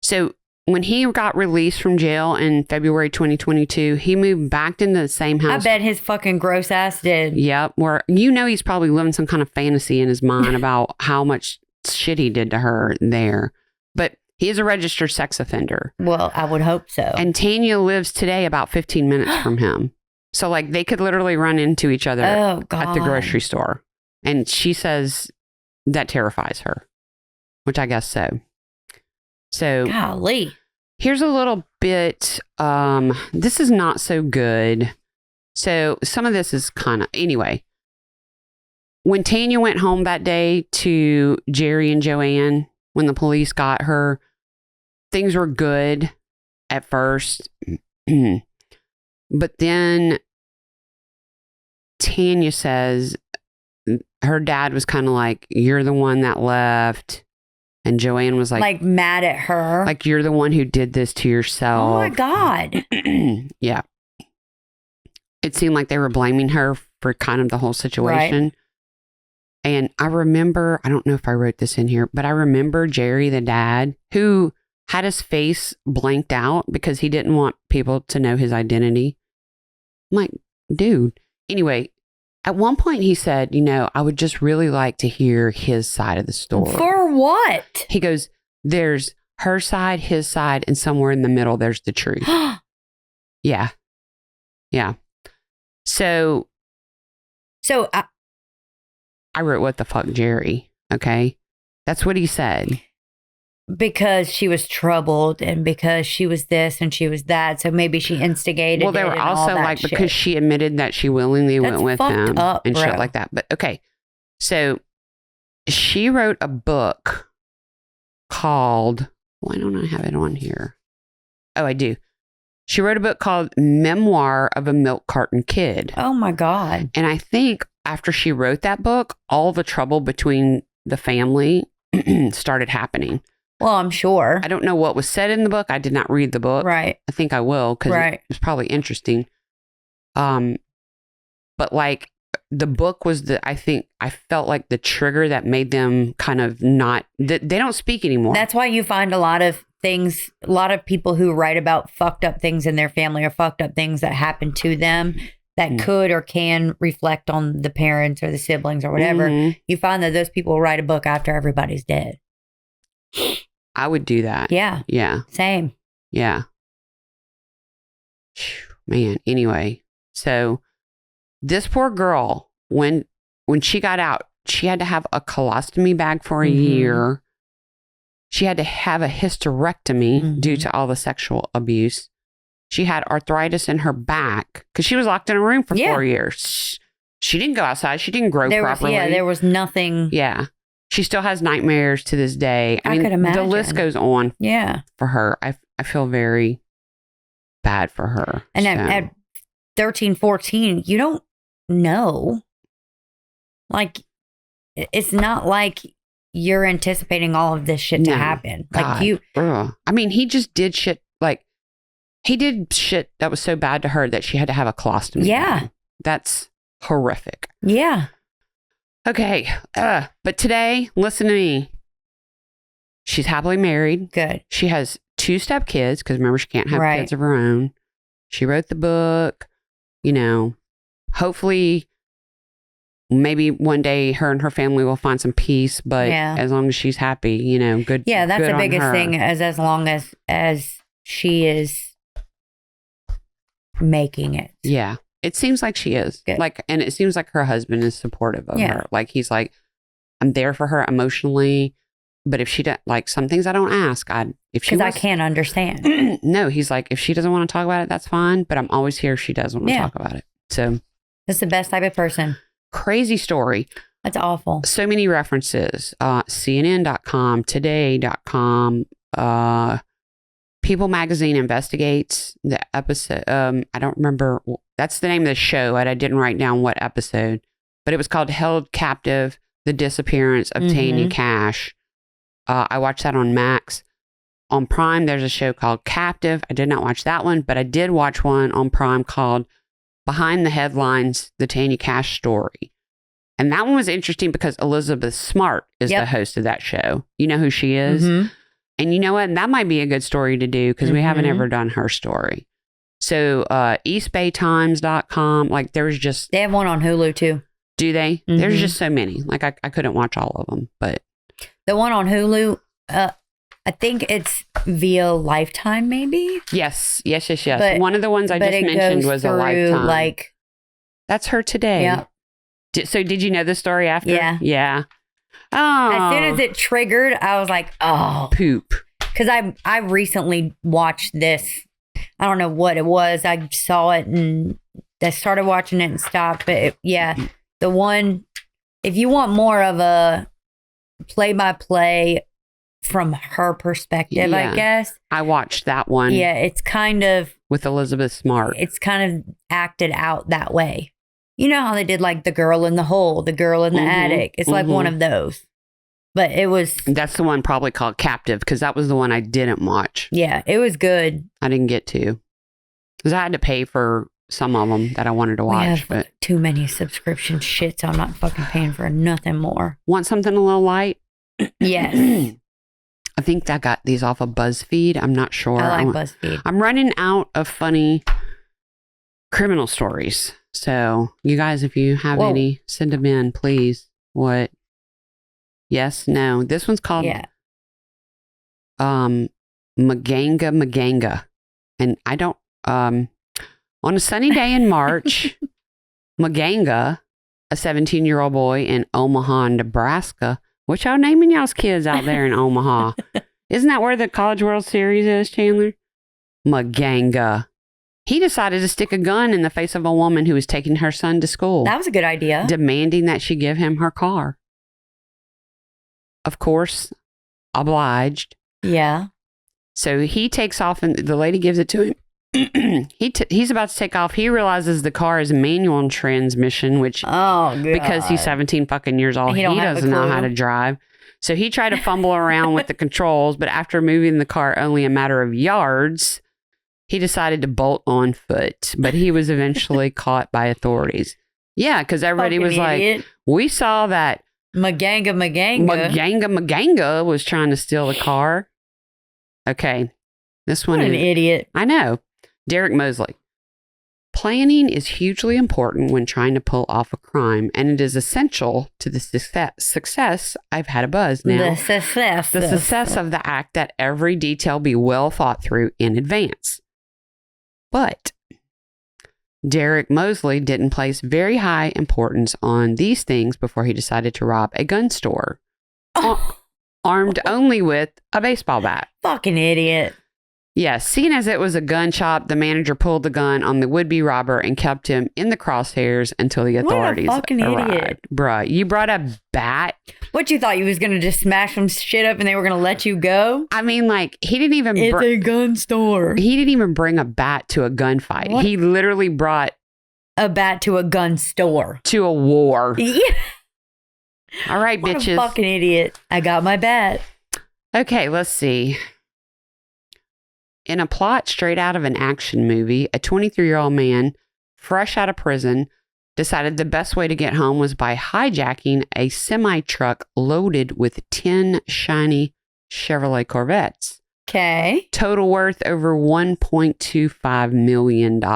So when he got released from jail in February 2022, he moved back into the same house. I bet his fucking gross ass did. Yep. Where, he's probably living some kind of fantasy in his mind about how much shit he did to her there. But he is a registered sex offender. Well, I would hope so. And Tanya lives today about 15 minutes from him. So like they could literally run into each other at the grocery store. And she says that terrifies her, which I guess so. So golly. Here's a little bit. This is not so good. So some of this is kind of, anyway. When Tanya went home that day to Jerry and Joanne, when the police got her, things were good at first. But then Tanya says her dad was kind of like, you're the one that left. And Joanne was like mad at her. Like, you're the one who did this to yourself. Oh my God. Yeah. It seemed like they were blaming her for kind of the whole situation. Right. And I remember, I don't know if I wrote this in here, but I remember Jerry, the dad, who had his face blanked out because he didn't want people to know his identity. I'm like, dude. Anyway, at one point he said, I would just really like to hear his side of the story. For what? He goes, there's her side, his side, and somewhere in the middle, there's the truth. Yeah. Yeah. So I wrote, what the fuck, Jerry? Okay. That's what he said. Because she was troubled and because she was this and she was that. So maybe she instigated. Well, they were also like, because she admitted that she willingly went with him and shit like that. But okay. So she wrote a book called, why don't I have it on here? Oh, I do. She wrote a book called Memoir of a Milk Carton Kid. Oh my God. And I think after she wrote that book, all the trouble between the family started happening. Well, I'm sure. I don't know what was said in the book. I did not read the book. Right. I think I will because it was probably interesting. But like the book was I felt like the trigger that made them kind of not, they don't speak anymore. That's why you find a lot of things, a lot of people who write about fucked up things in their family or fucked up things that happen to them that could or can reflect on the parents or the siblings or whatever. You find that those people write a book after everybody's dead. I would do that. Yeah. Yeah. Same. Yeah. Man. Anyway, so this poor girl, when she got out, she had to have a colostomy bag for a year. She had to have a hysterectomy due to all the sexual abuse. She had arthritis in her back because she was locked in a room for 4 years. She didn't go outside. She didn't grow properly. There was nothing. Yeah. She still has nightmares to this day. I mean, could imagine. The list goes on. Yeah. For her. I feel very bad for her. And at 13, 14, you don't know. Like, it's not like you're anticipating all of this shit to happen. God. Like I mean, he just did shit. Like, he did shit that was so bad to her that she had to have a colostomy. Yeah. That's horrific. Yeah. Okay. But today, listen to me. She's happily married. Good. She has 2 stepkids because remember, she can't have kids of her own. She wrote the book. Hopefully maybe one day her and her family will find some peace, but as long as she's happy, good. Yeah, that's good the biggest her. thing, as long as she is making it. Yeah. It seems like she is. Good. And it seems like her husband is supportive of her. Like, he's like, I'm there for her emotionally, but if she does, like, some things I don't ask, because I can't understand. No, he's like, if she doesn't want to talk about it, that's fine, but I'm always here if she does want to talk about it. So that's the best type of person. Crazy story. That's awful. So many references. CNN.com, Today.com, People Magazine investigates the episode. I don't remember. That's the name of the show. I didn't write down what episode, but it was called Held Captive, The Disappearance of Tanya Kach. I watched that on Max. On Prime, there's a show called Captive. I did not watch that one, but I did watch one on Prime called Behind the Headlines, The Tanya Kach Story. And that one was interesting because Elizabeth Smart is the host of that show. You know who she is? And you know what? That might be a good story to do because we haven't ever done her story. So eastbaytimes.com, like there's just... They have one on Hulu too. Do they? There's just so many. Like I couldn't watch all of them, but... The one on Hulu, I think it's via Lifetime maybe? Yes. But, one of the ones I just mentioned was a Lifetime. Like, that's her today. Yeah. So did you know the story after? Yeah. Yeah. Oh. As soon as it triggered, I was like, oh. Poop. Because I recently watched this. I don't know what it was. I saw it and I started watching it and stopped. But the one, if you want more of a play-by-play from her perspective, I guess. I watched that one. Yeah, it's kind of... With Elizabeth Smart. It's kind of acted out that way. You know how they did like The Girl in the Hole, The Girl in the Attic. It's like one of those. But it was... That's the one probably called Captive because that was the one I didn't watch. Yeah, it was good. I didn't get to. Because I had to pay for some of them that I wanted to watch. We have but too many subscription shit, so I'm not fucking paying for nothing more. Want something a little light? Yes. I think I got these off of BuzzFeed. I'm not sure. I like BuzzFeed. I'm running out of funny criminal stories. So you guys, if you have any, send them in, please. What? Yes? No? This one's called Maganga. And I don't... on a sunny day in March, Maganga, a 17-year-old boy in Omaha, Nebraska. What y'all naming y'all's kids out there in Omaha? Isn't that where the College World Series is, Chandler? Maganga. He decided to stick a gun in the face of a woman who was taking her son to school. That was a good idea. Demanding that she give him her car. Of course, obliged. Yeah. So he takes off and the lady gives it to him. He's about to take off. He realizes the car is a manual transmission, which because he's 17 fucking years old, he doesn't know how to drive. So he tried to fumble around with the controls, but after moving the car only a matter of yards, he decided to bolt on foot. But he was eventually caught by authorities. Yeah, because everybody was like, we saw that Maganga was trying to steal the car. Okay, this one is an idiot. I know. Derek Mosley. Planning is hugely important when trying to pull off a crime, and it is essential to the success. I've had a buzz now. The success of the act that every detail be well thought through in advance. But Derek Mosley didn't place very high importance on these things before he decided to rob a gun store, armed only with a baseball bat. Fucking idiot. Yes, seeing as it was a gun shop, the manager pulled the gun on the would-be robber and kept him in the crosshairs until the authorities arrived. What a fucking idiot. Bruh, you brought a bat? What, you thought you was going to just smash some shit up and they were going to let you go? I mean, like, he didn't even... It's a gun store. He didn't even bring a bat to a gunfight. What? He literally brought... a bat to a gun store. To a war. Yeah. All right, what bitches. A fucking idiot. I got my bat. Okay, let's see. In a plot straight out of an action movie, a 23-year-old man, fresh out of prison, decided the best way to get home was by hijacking a semi-truck loaded with 10 shiny Chevrolet Corvettes. Okay. Total worth over $1.25 million. The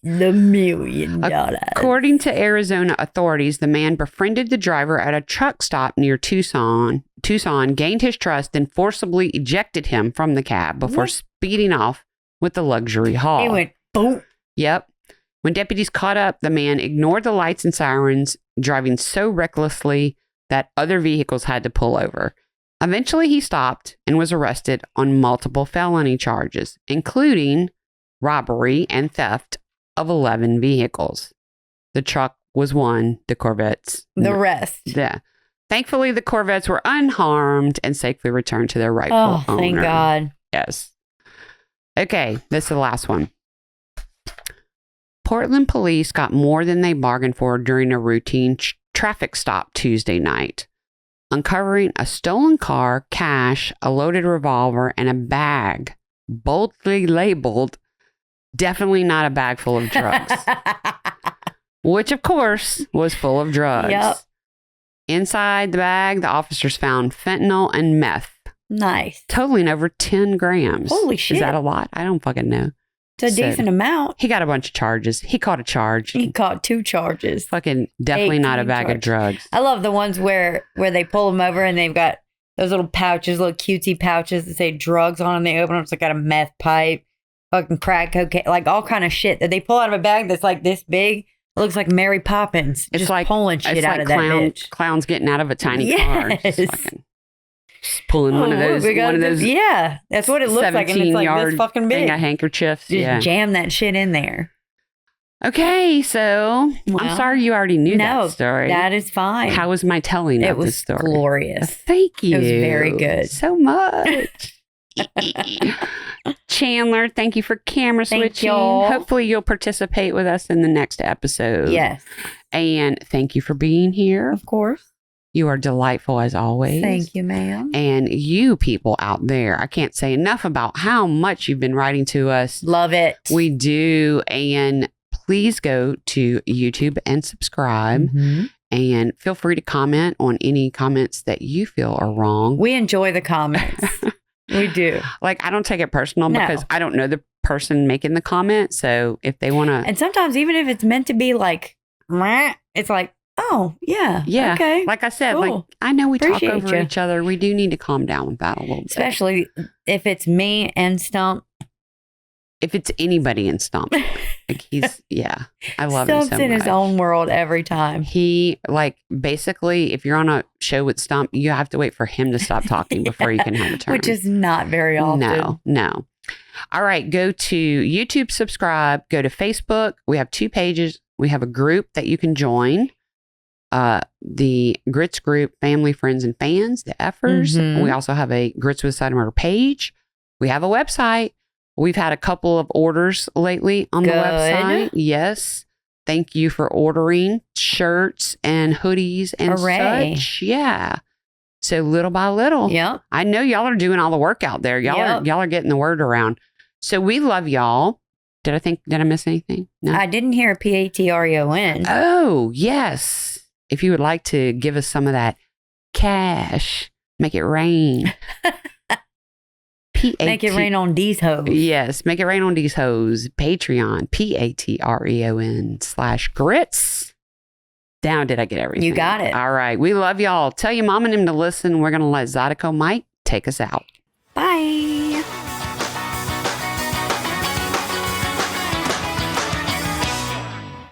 $1 million. According to Arizona authorities, the man befriended the driver at a truck stop near Tucson, gained his trust, and forcibly ejected him from the cab before speeding off with the luxury haul. He went boom. Yep. When deputies caught up, the man ignored the lights and sirens, driving so recklessly that other vehicles had to pull over. Eventually, he stopped and was arrested on multiple felony charges, including robbery and theft of 11 vehicles. The truck was one, the Corvettes. The rest. Yeah. Thankfully, the Corvettes were unharmed and safely returned to their rightful owner. Oh, thank God. Yes. Okay, this is the last one. Portland police got more than they bargained for during a routine traffic stop Tuesday night, uncovering a stolen car, cash, a loaded revolver, and a bag boldly labeled, "Definitely not a bag full of drugs," which, of course, was full of drugs. Yep. Inside the bag, the officers found fentanyl and meth. Nice. Totaling over 10 grams. Holy shit. Is that a lot? I don't fucking know. It's a decent amount. He got a bunch of charges. He caught a charge. He caught 2 charges. Fucking definitely not a bag of drugs. I love the ones where they pull them over and they've got those little pouches, little cutesy pouches that say drugs on them. They open them. It's like got a meth pipe, fucking crack cocaine, like all kind of shit that they pull out of a bag that's like this big. It looks like Mary Poppins. It's just like pulling shit out of that bitch. Clowns getting out of a tiny car. Just fucking pulling one of those. Yeah, that's what it looks like. And it's like this fucking big. Thing of handkerchiefs. Just jam that shit in there. Okay, so I'm sorry you already knew that story. That is fine. How was my telling of the story? It was glorious. Thank you. It was very good. So much. Chandler, thank you for camera switching. Hopefully you'll participate with us in the next episode. Yes. And thank you for being here. Of course. You are delightful as always. Thank you, ma'am. And you people out there, I can't say enough about how much you've been writing to us. Love it. We do. And please go to YouTube and subscribe. Mm-hmm. And feel free to comment on any comments that you feel are wrong. We enjoy the comments. We do. Like, I don't take it personal because I don't know the person making the comment. So if they want to. And sometimes even if it's meant to be like, it's like, oh, yeah. Yeah. Okay. Like I said, cool. like, I know we Appreciate talk over each other. We do need to calm down with that a little bit. Especially if it's me and Stump. If it's anybody in Stump. Like he's, I love him so much. Stump's in his own world every time. He, like, basically, if you're on a show with Stump, you have to wait for him to stop talking before you can have a turn. Which is not very often. No. All right, go to YouTube, subscribe, go to Facebook. We have 2 pages. We have a group that you can join. The Grits group, Family, Friends, and Fans, the Effers. Mm-hmm. We also have a Grits with Side of Murder page. We have a website. We've had a couple of orders lately on the website. Yes. Thank you for ordering shirts and hoodies and such. Yeah. So little by little. Yep. I know y'all are doing all the work out there. Y'all are getting the word around. So we love y'all. Did I miss anything? No. I didn't hear Patreon. Oh, yes. If you would like to give us some of that cash, make it rain. Make it rain on these hoes. Yes, make it rain on these hoes. Patreon, Patreon/grits. Down, did I get everything? You got it. All right, we love y'all. Tell your mom and him to listen. We're going to let Zydeco Mike take us out. Bye.